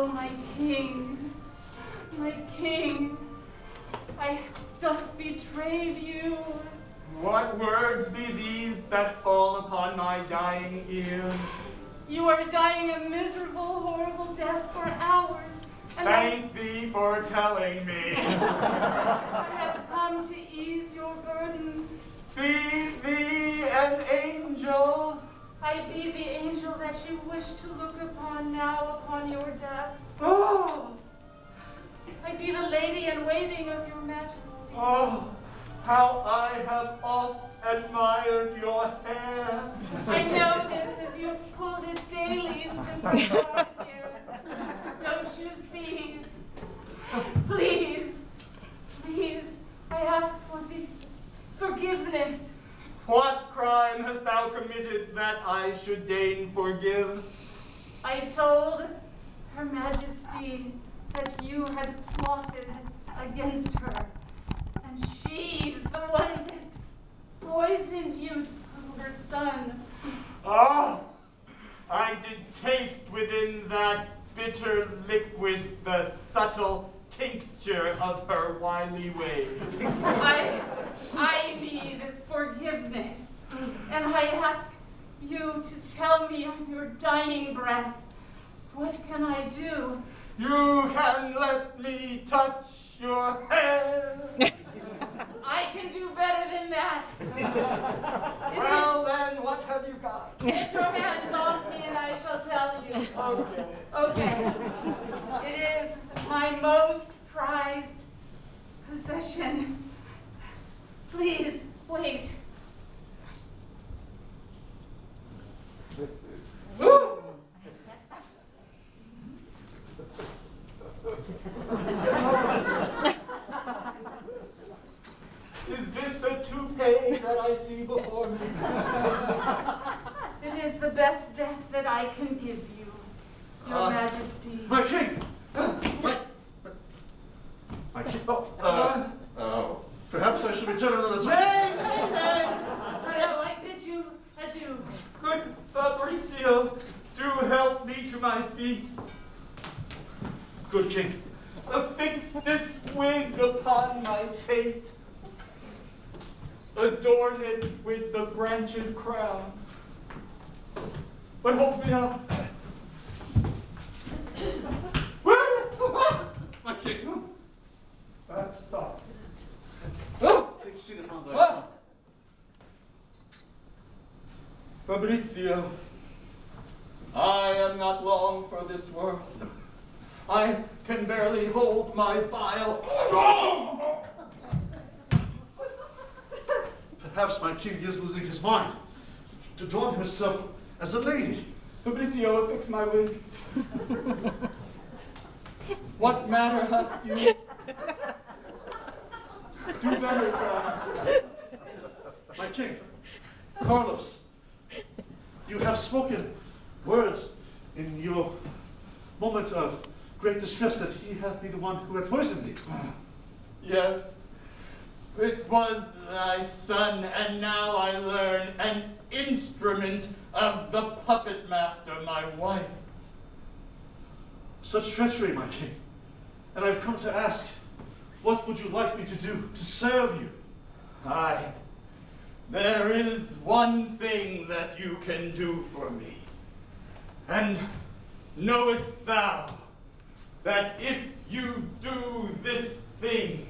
my king, I doth betrayed you. What words be these that fall upon my dying ears? You are dying a miserable, horrible death for hours. Thank thee for telling me. I have come to ease your burden. Be thee an angel. I be the angel that you wish to look upon now upon your death. Oh, I be the lady in waiting of your majesty. oh, how I have oft admired your hair. I know this as you've pulled it daily since I got here. Don't you see? Please, I ask for these forgiveness. What crime hast thou committed that I should deign forgive? I told Her Majesty that you had plotted against her, and she's the one that's poisoned you through her son. Ah, I did taste within that bitter liquid the subtle tincture of her wily ways. I need forgiveness, and I ask you to tell me on your dying breath, what can I do? You can let me touch your hair. I can do better than that. Well then, what have you got? Get your hands off me and I shall tell you. Okay. Okay. It is my most prized possession. Please, wait. Is this a toupee that I see before me? It is the best death that I can give you, Your Majesty. My king! My king. Oh, perhaps I should return another time. Nay! No, I bid you adieu. Good Fabrizio, do help me to my feet. Good king. Affix this wig upon my pate. Adorn it with the branched crown. But hold me up. My king. That's soft. Take a seat upon thy Fabrizio, I am not long for this world. I can barely hold my bile. Perhaps my king is losing his mind. To adorn himself as a lady. Fabrizio, affix my wig. What matter hath you? Do better, sir. My king, Carlos, you have spoken words in your moment of great distress that he hath been the one who had poisoned thee. Yes, it was thy son, and now I learn an instrument of the puppet master, my wife. Such treachery, my king. And I've come to ask, what would you like me to do to serve you? Aye, there is one thing that you can do for me. And knowest thou that if you do this thing,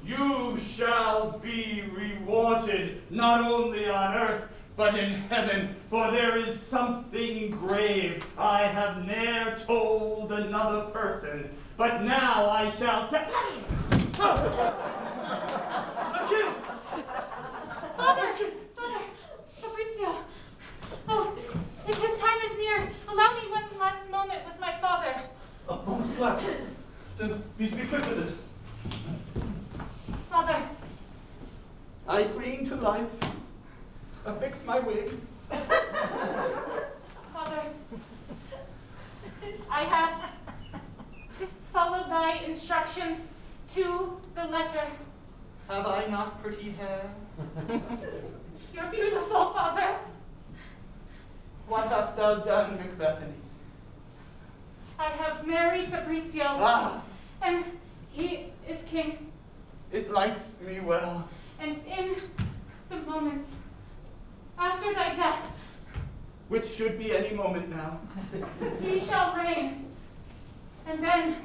you shall be rewarded not only on earth, but in heaven, for there is something grave I have ne'er told another person, but now I shall tell. Father, Fabrizio. Oh, if his time is near, allow me one last moment with my father. A moment left. Then be quick with it. Father. I cling to life. Affix my wig. Father, I have followed thy instructions to the letter. Have I not pretty hair? You're beautiful, Father. What hast thou done, Macbethany? I have married Fabrizio, Ah, and he is king. it likes me well. And in the moments after thy death, Which should be any moment now. he shall reign, and then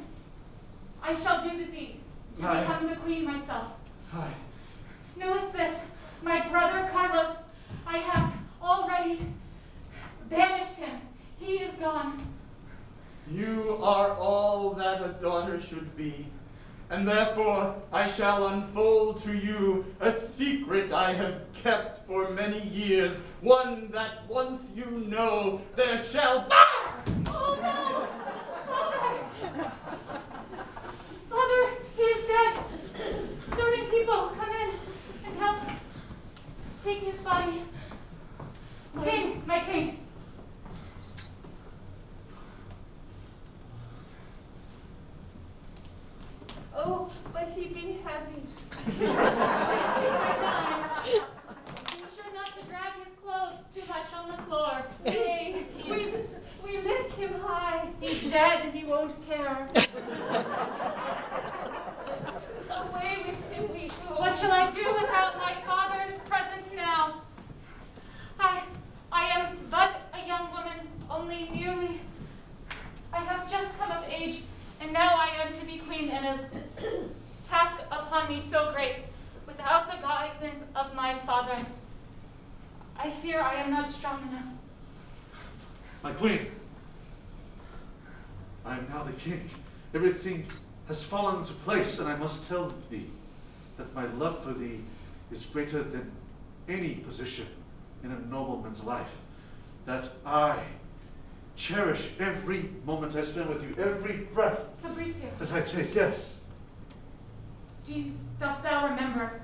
I shall do the deed to Aye. become the queen myself. Aye. Knowest this, my brother Carlos, I have already banished him. He is gone. You are all that a daughter should be, and therefore I shall unfold to you a secret I have kept for many years, one that once you know there shall be. Oh no! Father! Father, he is dead. Serving people, come in and help take his body. King, my king. Oh, but he be heavy. Be sure not to drag his clothes too much on the floor. Nay, we lift him high. He's dead, he won't care. Away with him we go. What shall I do without my father's presence now? I am but a young woman, only nearly. I have just come of age, and now I am to be queen, and a task upon me so great, without the guidance of my father. I fear I am not strong enough. My queen, I am now the king. Everything has fallen into place, and I must tell thee that my love for thee is greater than any position in a nobleman's life. That I cherish every moment I spend with you, every breath Fabrizio, that I take. Yes, dost thou remember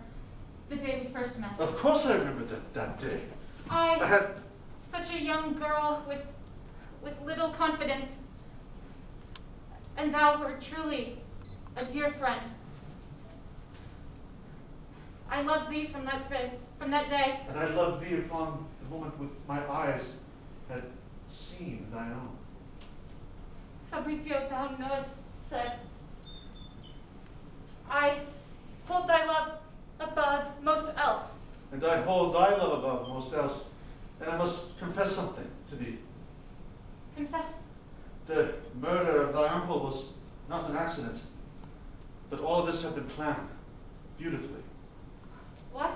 the day we first met? of course I remember that day. I I, had such a young girl with little confidence, and thou were truly a dear friend. I loved thee from that day. And I loved thee upon the moment with my eyes had seen thine own. Fabrizio, thou knowest that I hold thy love above most else. And I hold thy love above most else. And I must confess something to thee. Confess. The murder of thy uncle was not an accident, but all of this had been planned beautifully. What?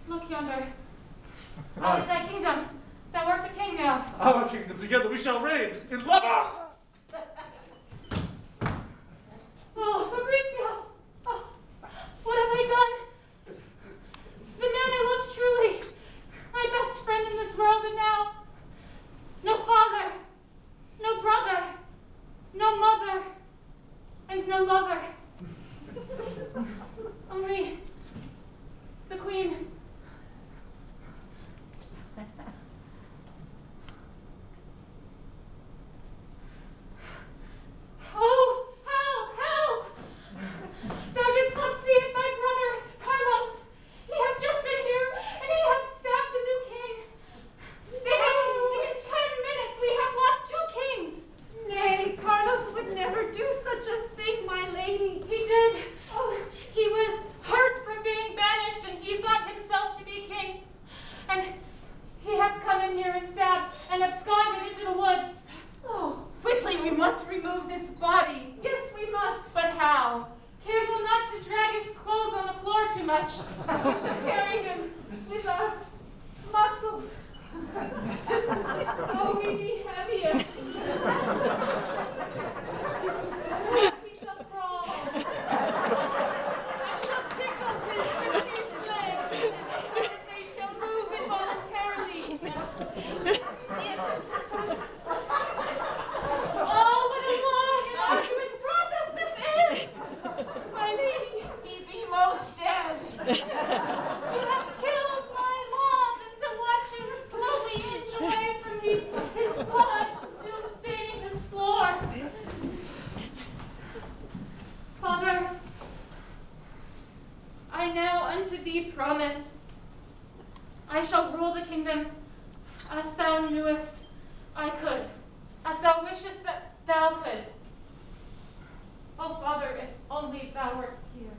Look yonder. Out of thy kingdom. Thou art the king now. Our kingdom together we shall reign in love. Oh, Fabrizio! Oh, what have I done? The man I loved truly, my best friend in this world, and now, no father, no brother, no mother, and no lover. Only the queen. Oh, help, help! Thou didst not see it, my brother, Carlos. He hath just been here, and he hath stabbed the new king. In 10 minutes, we have lost 2 kings. Nay, Carlos would never do such a thing, my lady. He did. Oh, he was hurt from being banished, and he thought himself to be king. And he hath come in here and stabbed and absconded into the woods. Oh, quickly we must remove this body. Yes, we must. But how? Careful not to drag his clothes on the floor too much. We shall carry him with our muscles. Oh, we be heavier. Perhaps he shall crawl. I shall tickle his deceased legs, so that they shall move involuntarily. Yes. Oh, what a long and arduous process this is! My lady, he be most dead. You have killed my love, and to watch him slowly inch away from me, his blood still staining this floor. Father, I now unto thee promise, I shall rule the kingdom as thou knewest, I could, as thou wishest that thou could. Oh, Father, if only thou wert here,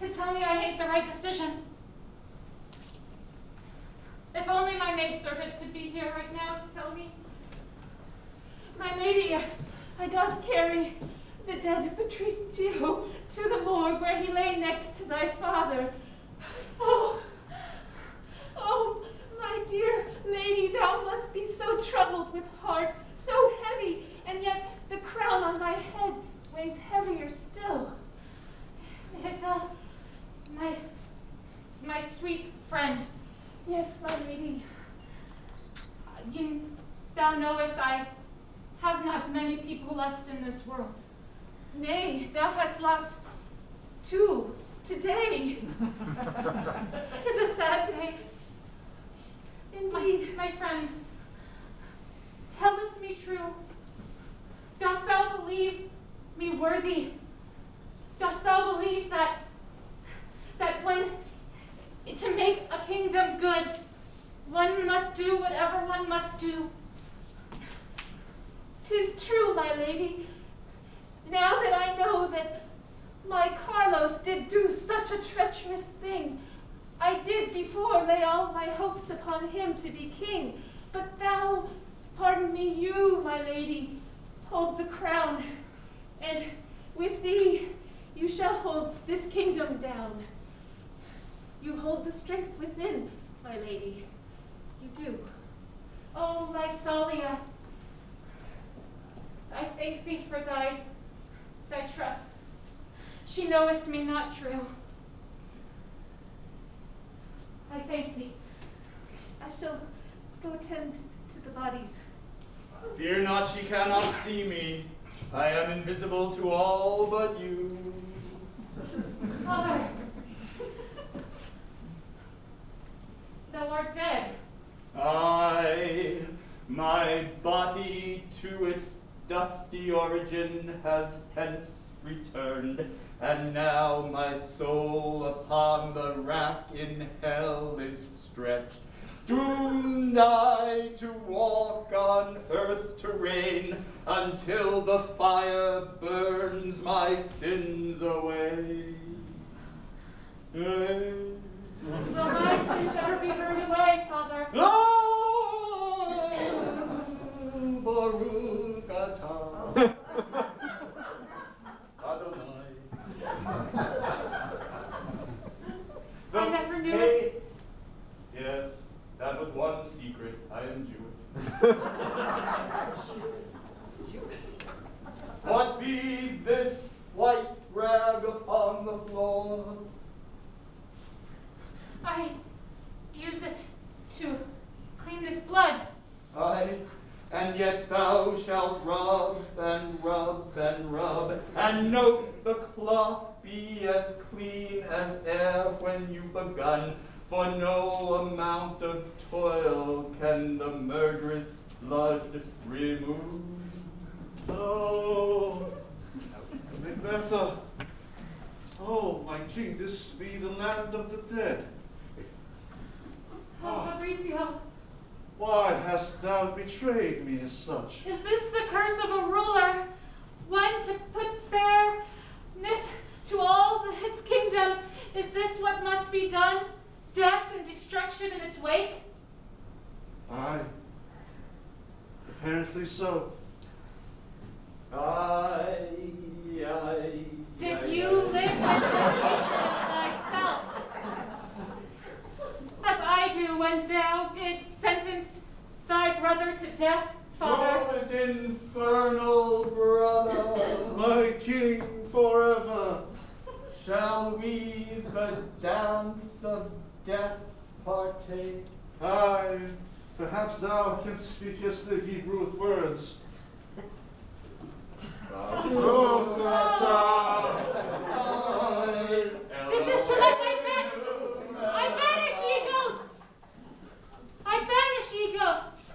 to tell me I made the right decision. If only my maidservant could be here right now to tell me. My lady, I doth carry the dead Patrizio to the morgue where he lay next to thy father. Oh, my dear lady, thou must be so troubled with heart, so heavy, and yet the crown on thy head weighs heavier still. It doth, my sweet friend. Yes, my lady. Thou knowest I have not many people left in this world. Nay, thou hast lost 2 today. 'Tis a sad day. Indeed. My friend, tellest me true. Dost thou believe me worthy? Dost thou believe that when to make a kingdom good, one must do whatever one must do? 'Tis true, my lady. Now that I know that my Carlos did do such a treacherous thing, I did before lay all my hopes upon him to be king. But thou, pardon me, you, my lady, hold the crown, and with thee you shall hold this kingdom down. You hold the strength within, my lady. You do. Oh, Lysalia, I thank thee for thy trust. She knowest me not true. I thank thee. I shall go tend to the bodies. Fear not, she cannot see me. I am invisible to all but you. Father, thou art dead. Aye, my body to its dusty origin has hence returned, and now my soul upon the rack in hell is stretched, doomed I to walk on earth terrain until the fire burns my sins away. Will my sins ever be burned away, Father? Baruch atah Adonai. I never knew Hey, yes, that was one secret. I am Jewish. What be this white rag upon the floor? I use it to clean this blood. Aye, and yet thou shalt rub and rub and rub, and note the cloth be as clean as e'er when you begun, for no amount of toil can the murderous blood remove. Oh, Macbetha. Oh, my king, this be the land of the dead. Oh, Fabrizio, Why hast thou betrayed me as such? is this the curse of a ruler? One to put fairness to all its kingdom? Is this what must be done? Death and destruction in its wake? Aye, apparently so. Aye. Did you live with this hatred of thyself? As I do when thou didst sentence thy brother to death, Father. Oh, infernal brother, My king forever. shall we the dance of death partake? Aye, perhaps thou canst speak as the Hebrew with words. This is too much, I banish ye ghosts! I banish ye ghosts!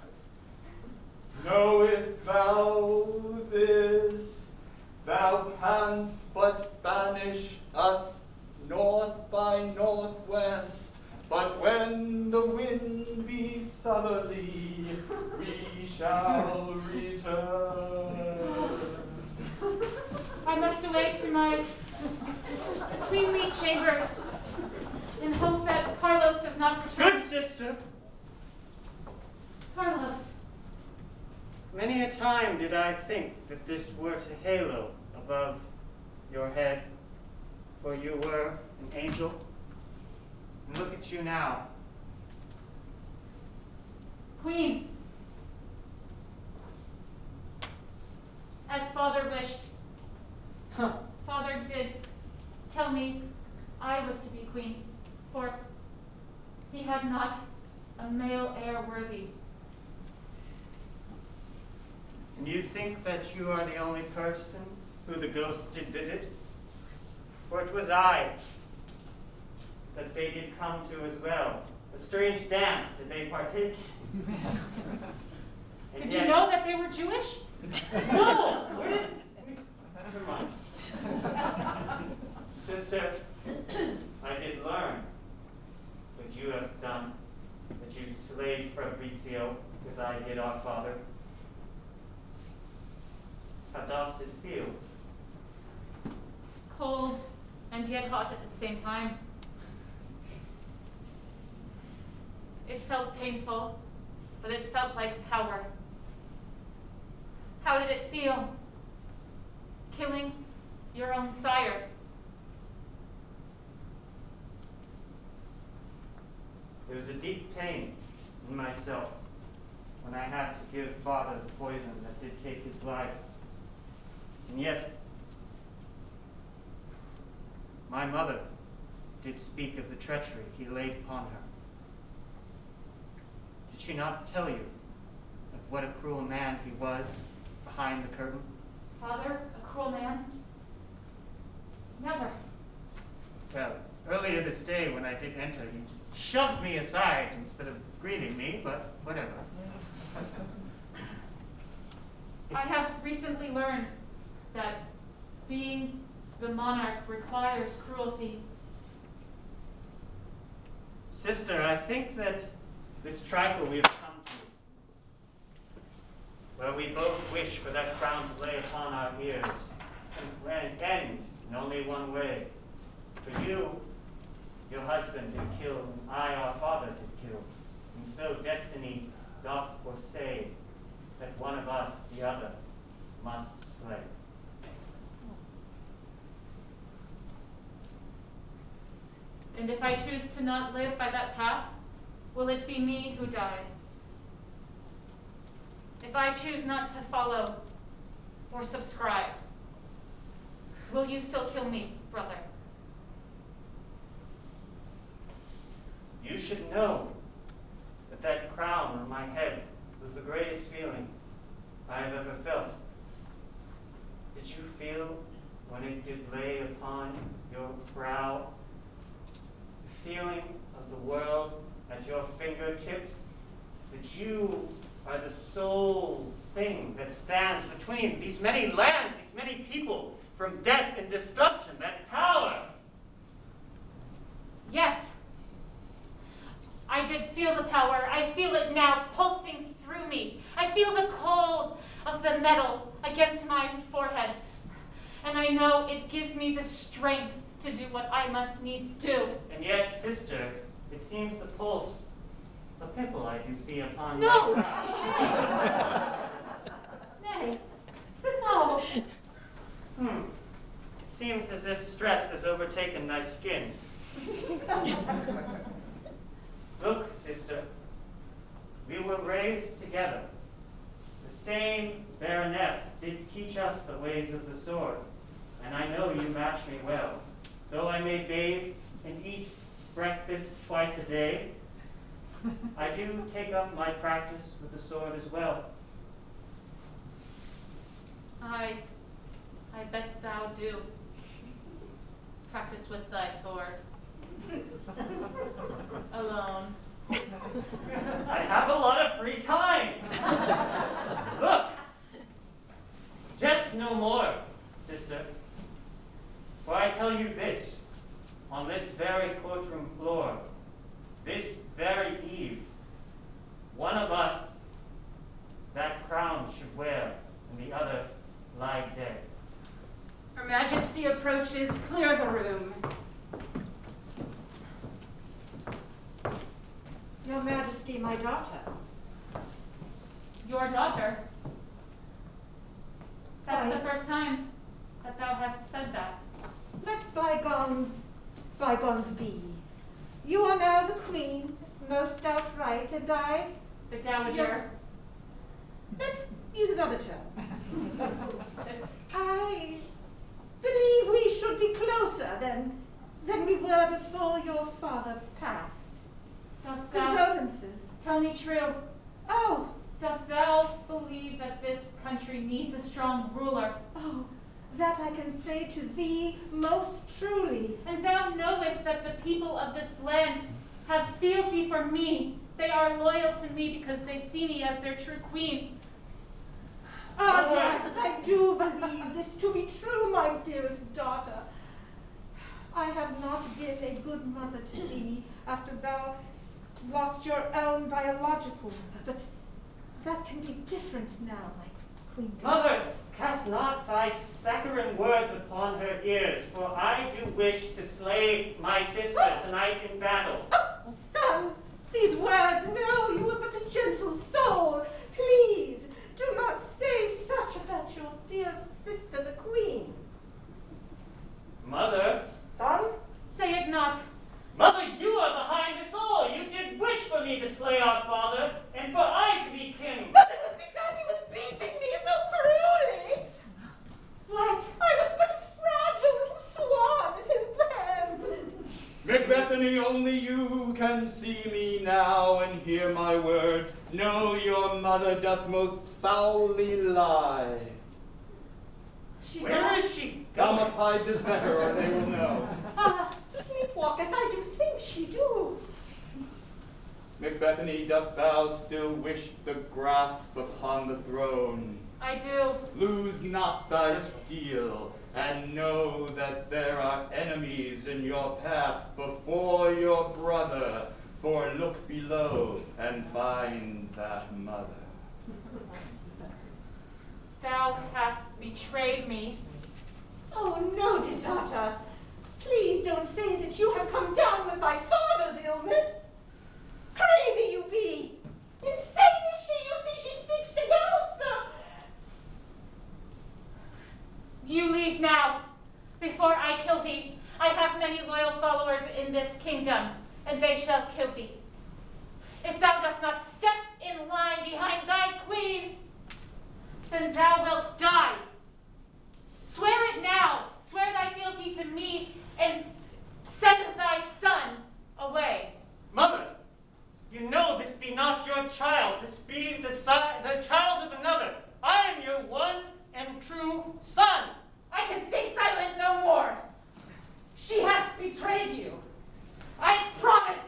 Knowest thou this? Thou canst but banish us north by northwest, but when the wind be southerly, we shall return. I must away to my queenly chambers in hope that Carlos does not return. Good sister, Carlos, many a time did I think that this were to halo above your head, for you were an angel. And look at you now. Queen, as father wished. Huh. Father did tell me I was to be queen, for he had not a male heir worthy. And you think that you are the only person who the ghosts did visit? For it was I that they did come to as well. A strange dance did they partake in. And Did yet- you know that they were Jewish? No! Never mind. Sister, I did learn what you have done, that you slayed Fabrizio, as I did our father. How dost it feel? Cold and yet hot at the same time. It felt painful, but it felt like power. How did it feel? Killing your own sire. There was a deep pain in myself when I had to give father the poison that did take his life. And yet, my mother did speak of the treachery he laid upon her. Did she not tell you of what a cruel man he was behind the curtain? Father, a cruel man? Never. Well, earlier this day when I did enter, he shoved me aside instead of greeting me, but whatever. I have recently learned that being the monarch requires cruelty. Sister, I think that this trifle we have come to, where we both wish for that crown to lay upon our ears, and end in only one way. For you, your husband did kill, and I, our father, did kill. And so destiny doth foresay that one of us, the other, must slay. And if I choose to not live by that path, will it be me who dies? If I choose not to follow or subscribe, will you still kill me, brother? You should know that that crown on my head was the greatest feeling I have ever felt. Did you feel when it did lay upon your brow the feeling of the world at your fingertips? That you are the sole thing that stands between these many lands, these many people, from death and destruction, that power. Yes. I did feel the power. I feel it now pulsing through me. I feel the cold of the metal against my forehead. And I know it gives me the strength to do what I must needs do. And yet, sister, it seems the pulse, the pimple I do see upon No! thy brow. Nay. No. It seems as if stress has overtaken thy skin. Look, sister, we were raised together. The same baroness did teach us the ways of the sword, and I know you match me well. Though I may bathe and eat breakfast twice a day, I do take up my practice with the sword as well. I bet thou do. Practice with thy sword. Alone. I have a lot of free time. Look, jest no more, sister. For I tell you this, on this very courtroom floor, this very eve, one of us, that Your Majesty, my daughter. Your daughter? That's Why? the first time that thou hast said that. Let bygones be. You are now the queen, most outright, and I... The dowager. Let's use another term. I believe we should be closer than we were before your father passed. Dost thou Condolences. tell me true? Oh, Dost thou believe that this country needs a strong ruler? oh, that I can say to thee most truly. And thou knowest that the people of this land have fealty for me. They are loyal to me because they see me as their true queen. Ah, yes, I do believe this to be true, my dearest daughter. I have not been a good mother to thee after thou lost your own biological mother, but that can be different now, my queen. Mother, cast not thy saccharine words upon her ears, for I do wish to slay my sister tonight in battle. Oh, son, these words, no, you are but a gentle soul. Please, do not say such about your dear sister, the queen. Mother, Son? Say it not. Mother, you are behind this all. You did wish for me to slay our father, and for I to be king. But it was because he was beating me so cruelly. What? I was but a fragile little swan at his bed. Macbethany, only you can see me now and hear my words. Know your mother doth most foully lie. Where is she? Thou must hide this better, or they will know. Ah, sleepwalketh, I do think she do. Macbethany, dost thou still wish the grasp upon the throne? I do. Lose not thy steel, and know that there are enemies in your path before your brother. For look below and find that mother. Thou hast betrayed me. Oh, no, dear daughter. Please don't say that you have come down with thy father's illness. Crazy you be. Insane is she. You see, she speaks to ghosts. You leave now, before I kill thee. I have many loyal followers in this kingdom, and they shall kill thee. If thou dost not step in line behind thy queen, then thou wilt die. Swear it now. Swear thy fealty to me, and send thy son away. Mother, you know this be not your child. This be the child of another. I am your one and true son. I can stay silent no more. She has betrayed you. I promised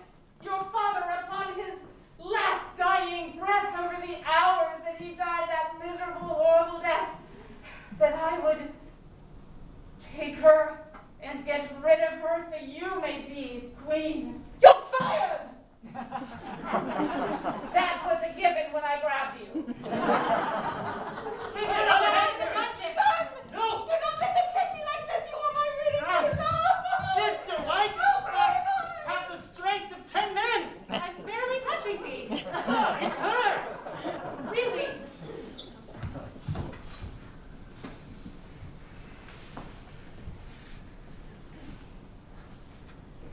your father upon his last dying breath over the hours that he died that miserable, horrible death, that I would take her and get rid of her so you may be queen. You're fired! That was a given when I grabbed you. Take her back to the dungeon. Son! No! Do not let them take me like this. You are my really true love. Sister, why Oh, brave have the strength of 10 men? I'm barely touching thee. It hurts. Really?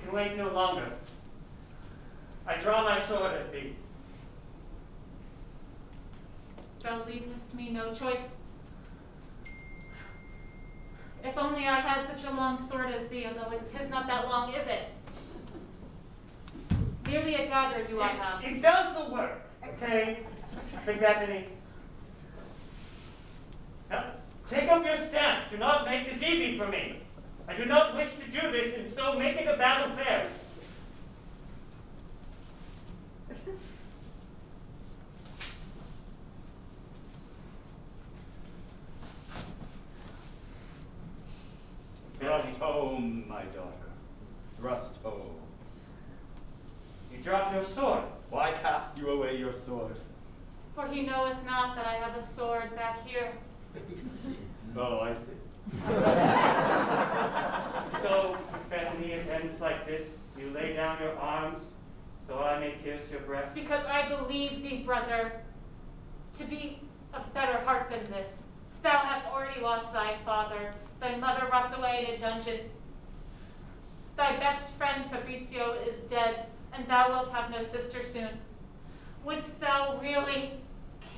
I can wait no longer. I draw my sword at thee. Thou leavest me no choice. If only I had such a long sword as thee, although it is not that long, is it? Nearly a dagger do I have. It does the work, okay? Macbethany. Now, take up your stance. Do not make this easy for me. I do not wish to do this, and so make it a battle fair. Thrust home, my daughter. Thrust home. You drop your sword. Why cast you away your sword? For he knoweth not that I have a sword back here. Oh, I see. So, Bethany, it ends like this. You lay down your arms, So I may pierce your breast? Because I believe thee, brother, to be of better heart than this. Thou hast already lost thy father. Thy mother rots away in a dungeon. Thy best friend Fabrizio is dead, and thou wilt have no sister soon. Wouldst thou really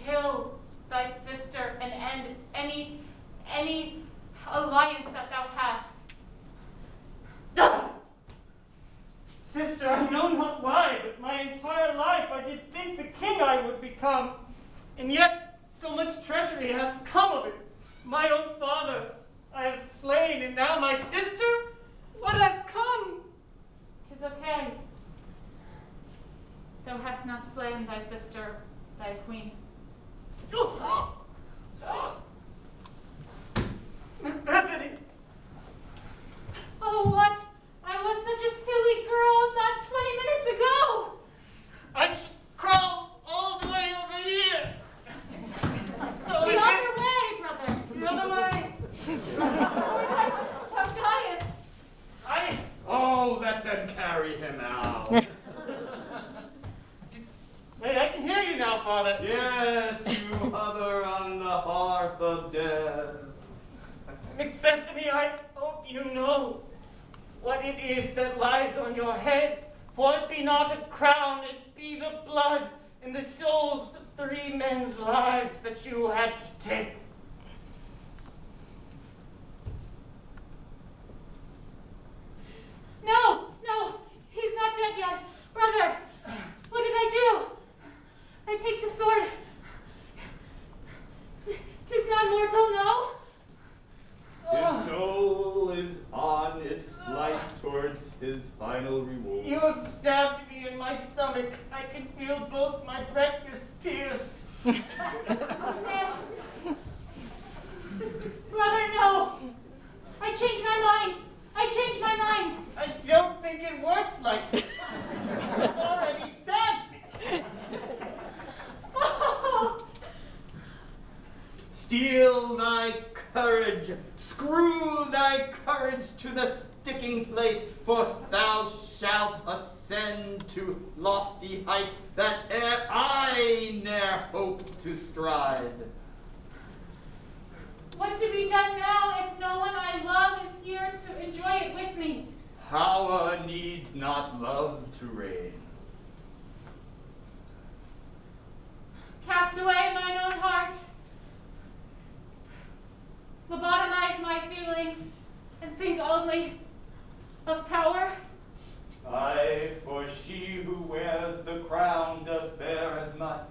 kill thy sister and end any alliance that thou hast? Ah! Sister, I know not why, but my entire life I did think the king I would become, and yet so much treachery has come of it. My own father I have slain, and now my sister? What has come? 'Tis okay. Thou hast not slain thy sister, thy queen. Bethany! Oh, what? I was such a silly girl not 20 minutes ago. I should crawl all the way over here. So The is other it way, brother. the other way? Thou diest. Oh, let them carry him out. Wait, I can hear you now, Father. Yes, you hover on the hearth of death. Bethany, I hope you know what it is that lies on your head. For it be not a crown, it be the blood and the souls of 3 men's lives that you had to take. No, he's not dead yet. Brother, what did I do? I take the sword. 'Tis not mortal, no? His soul is on its flight towards his final reward. You have stabbed me in my stomach. I can feel both my breakfast pierced. No. Brother, no. I changed my mind. I don't think it works like this. You've already stabbed me. Steel thy courage, screw thy courage to the sticking place, for thou shalt ascend to lofty heights that ere I ne'er hope to stride. What to be done now if no one I love is here to enjoy it with me? Power needs not love to reign. Cast away mine own heart. Lobotomize my feelings and think only of power. Aye, for she who wears the crown doth bear as much.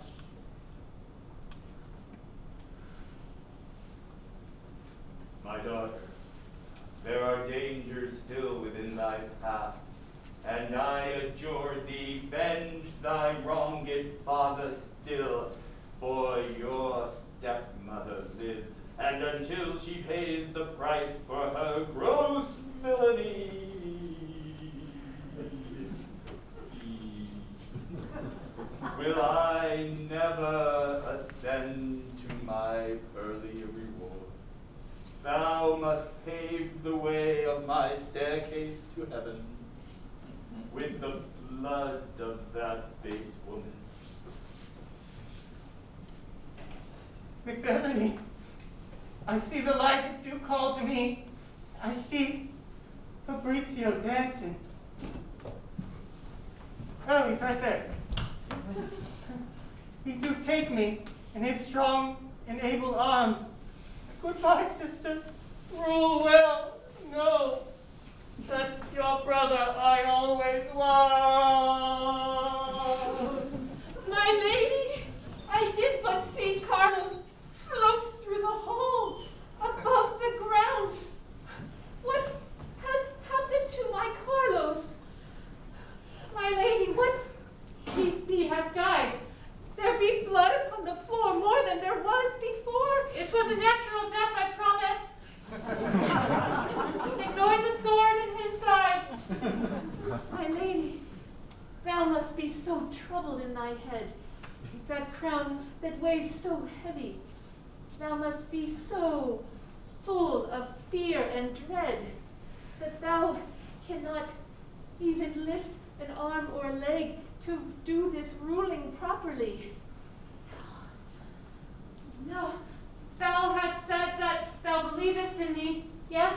My daughter, there are dangers still within thy path, and I adjure thee, venge thy wronged father still, for your stepmother lives, and until she pays the price for her gross villainy, will I never ascend to my pearly reward. Thou must pave the way of my staircase to heaven with the blood of that base woman. Bethany, I see the light that you call to me. I see Fabrizio dancing. Oh, he's right there. He do take me in his strong and able arms. Goodbye, sister. Rule well. Know that your brother I always was. My lady, I did but see Carlos float through the hole above the ground. What has happened to my Carlos? My lady, what? He hath died. There be blood upon the floor more than there was before. It was a natural death, I promise. Ignore the sword in his side. My lady, thou must be so troubled in thy head, that crown that weighs so heavy. Thou must be so full of fear and dread that thou cannot even lift an arm or a leg to do this ruling properly. No, thou hadst said that thou believest in me. Yes,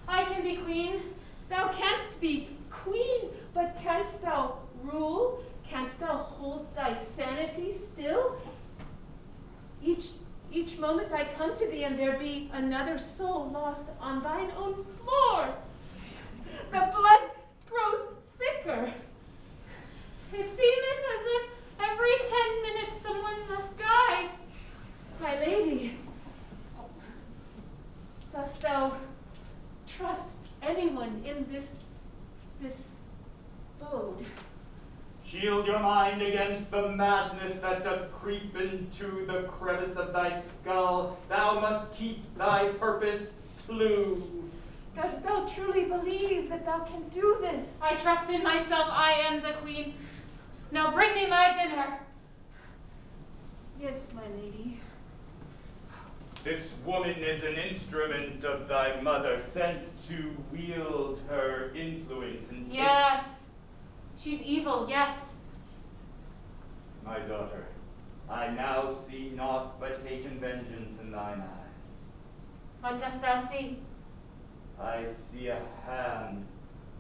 I can be queen. Thou canst be queen, but canst thou rule? Canst thou hold thy sanity still? Each moment I come to thee, and there be another soul lost on thine own floor. The blood grows thicker. It seemeth as if every 10 minutes someone must die. My lady, dost thou trust anyone in this abode? Shield your mind against the madness that doth creep into the crevice of thy skull. Thou must keep thy purpose true. Dost thou truly believe that thou can do this? I trust in myself. I am the queen. Now bring me my dinner. Yes, my lady. This woman is an instrument of thy mother, sent to wield her influence and take... Yes. She's evil, yes. My daughter, I now see naught but hate and vengeance in thine eyes. What dost thou see? I see a hand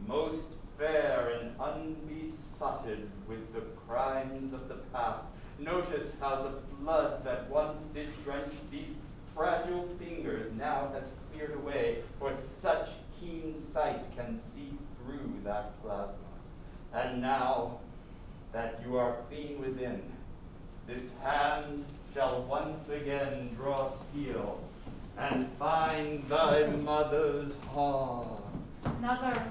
most fair and unbesotted with the crimes of the past. Notice how the blood that once did drench these fragile fingers now has cleared away, for such keen sight can see through that plasma. And now that you are clean within, this hand shall once again draw steel and find thy mother's heart. Mother,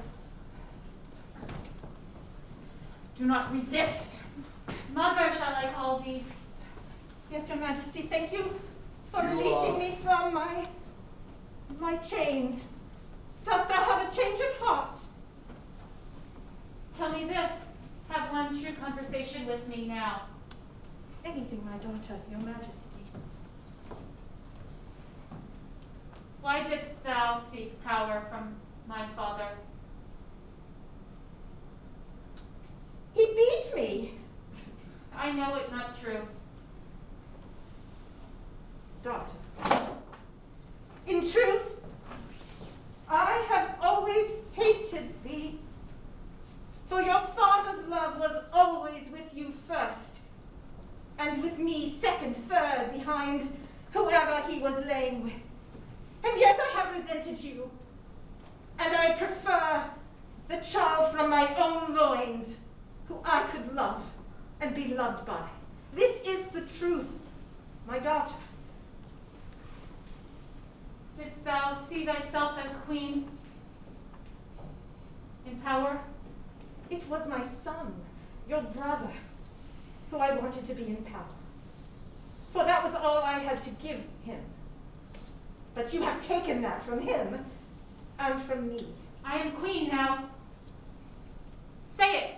do not resist. Mother shall I call thee? Yes, Your Majesty, thank you for You releasing are- me from my chains. Dost thou have a change of heart? Tell me this. Have one true conversation with me now. Anything, my daughter, Your Majesty. Why didst thou seek power from my father? He beat me. I know it not true. Daughter, in truth, I have always hated thee. For your father's love was always with you first, and with me second, third, behind whoever he was laying with. And yes, I have resented you, and I prefer the child from my own loins, who I could love and be loved by. This is the truth, my daughter. Didst thou see thyself as queen in power? It was my son, your brother, who I wanted to be in power. For that was all I had to give him. But you have taken that from him and from me. I am queen now. Say it.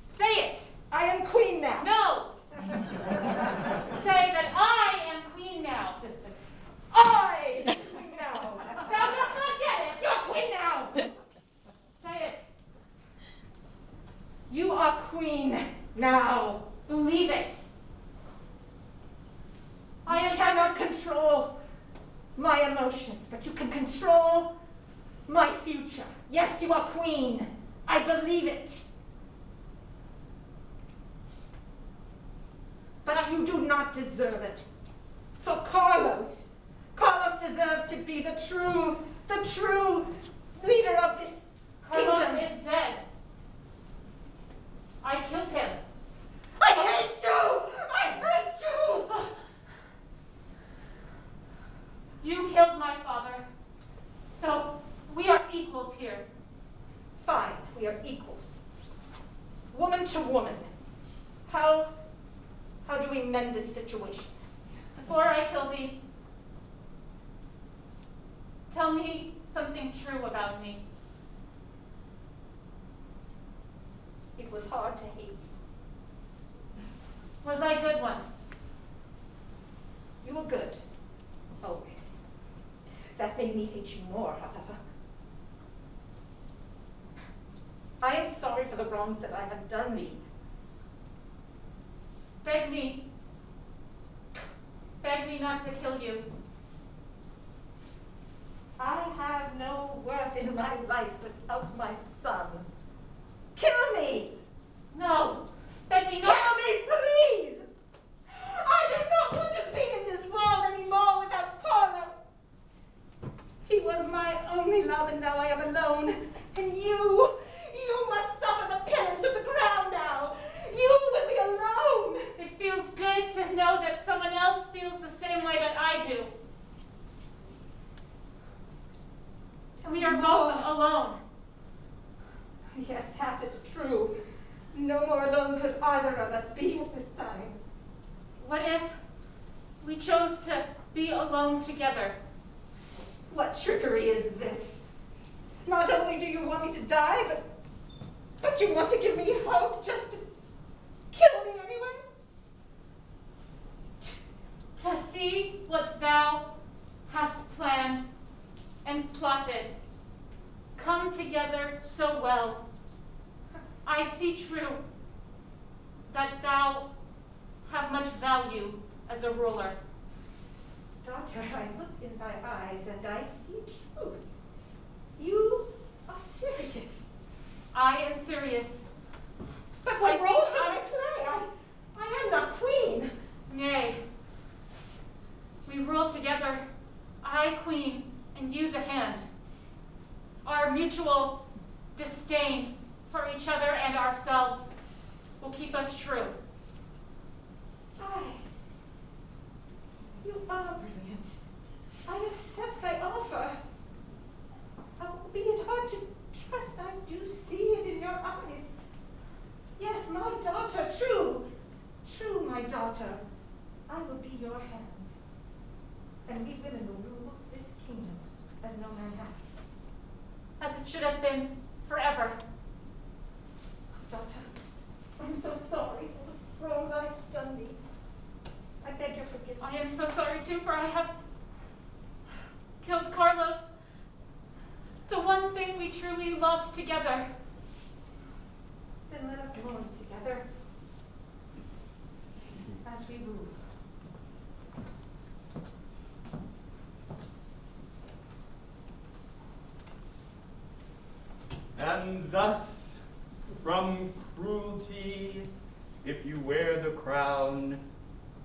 Say it. I am queen now. No. Say that I am queen now. I am queen now. Thou dost not get it. You're queen now. Say it. You are queen now. Believe it. I You am cannot control my emotions, but you can control my future. Yes, you are queen. I believe it. But you do not deserve it. For Carlos deserves to be the true leader of this Carlos kingdom. is dead. I killed him. I hate you! I hate you! You killed my father. So we are equals here. Fine, we are equals. Woman to woman. How do we mend this situation? Before I kill thee, tell me something true about me. It was hard to hate you. Was I good once? You were good. Always. That made me hate you more, however. I am sorry for the wrongs that I have done thee. Beg me. Beg me not to kill you. I have no worth in my life without my son. Kill me! No. Beg me not. Kill me, please! I do not want to be in this world anymore without Carlo. He was my only love, and now I am alone. And you must suffer the penance of the crown now. You will be alone. It feels good to know that someone else feels the same way that I do. We are both alone. Yes, that is true. No more alone could either of us be at this time. What if we chose to be alone together? What trickery is this? Not only do you want me to die, but you want to give me hope just to kill me anyway? To see what thou hast planned and plotted come together so well. I see true that thou have much value as a ruler. Daughter, I look in thy eyes and I see truth. You are serious. I am serious. But what I role think should I play? I am not queen. Nay, we rule together, I queen and you the hand. Our mutual disdain for each other and ourselves will keep us true. You are brilliant. I accept thy offer. Albeit hard to trust, I do see it in your eyes. Yes, my daughter, true, my daughter. I will be your hand, and we women will rule this kingdom as no man has. As it should have been forever. Daughter, I'm so sorry for the wrongs I have done thee. I beg your forgiveness. I am so sorry too, for I have killed Carlos, the one thing we truly loved together. Then let us mourn together as we rule. And thus, from cruelty, if you wear the crown,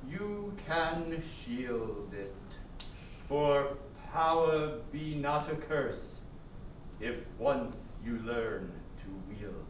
you can shield it. For power be not a curse, if once you learn to wield it.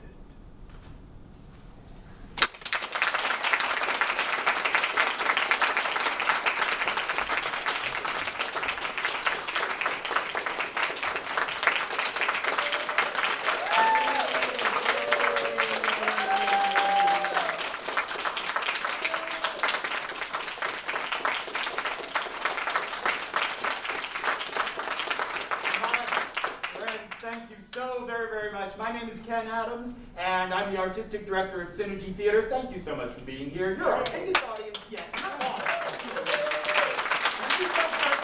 My name is Ken Adams, and I'm the Artistic Director of Synergy Theater. Thank you so much for being here. You're our biggest audience yet. Come on. Thank you so much for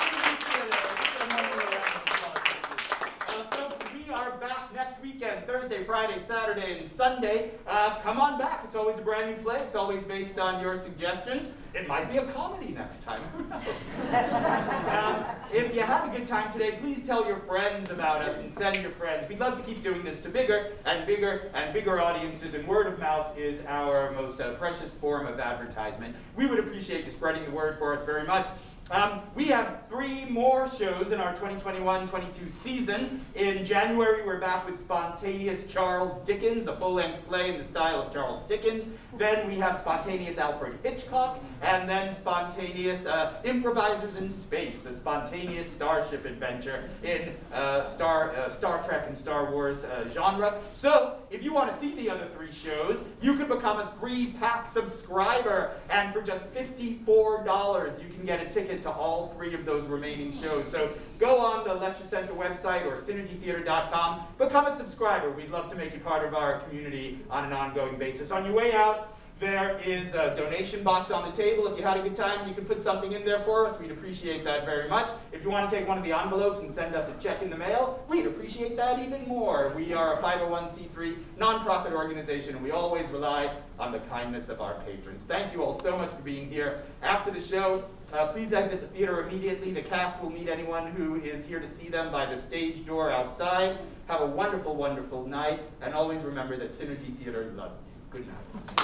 Synergy Theater. Folks, we are back next weekend, Thursday, Friday, Saturday, and Sunday. Come on back. It's always a brand new play. It's always based on your suggestions. It might be a comedy next time. Who knows? If you have a good time today, please tell your friends about us and send your friends. We'd love to keep doing this to bigger and bigger and bigger audiences, and word of mouth is our most precious form of advertisement. We would appreciate you spreading the word for us very much. We have 3 more shows in our 2021-22 season. In January, we're back with Spontaneous Charles Dickens, a full-length play in the style of Charles Dickens. Then we have Spontaneous Alfred Hitchcock, and then Spontaneous Improvisers in Space, a spontaneous starship adventure in Star Trek and Star Wars genre. So, if you want to see the other 3 shows, you can become a 3-pack subscriber, and for just $54, you can get a ticket to all 3 of those remaining shows. So go on the Leisure Center website or synergytheater.com, become a subscriber. We'd love to make you part of our community on an ongoing basis. On your way out, there is a donation box on the table. If you had a good time, you can put something in there for us. We'd appreciate that very much. If you want to take one of the envelopes and send us a check in the mail, we'd appreciate that even more. We are a 501c3 nonprofit organization, and we always rely on the kindness of our patrons. Thank you all so much for being here. After the show, please exit the theater immediately. The cast will meet anyone who is here to see them by the stage door outside. Have a wonderful, wonderful night, and always remember that Synergy Theater loves you. Good night.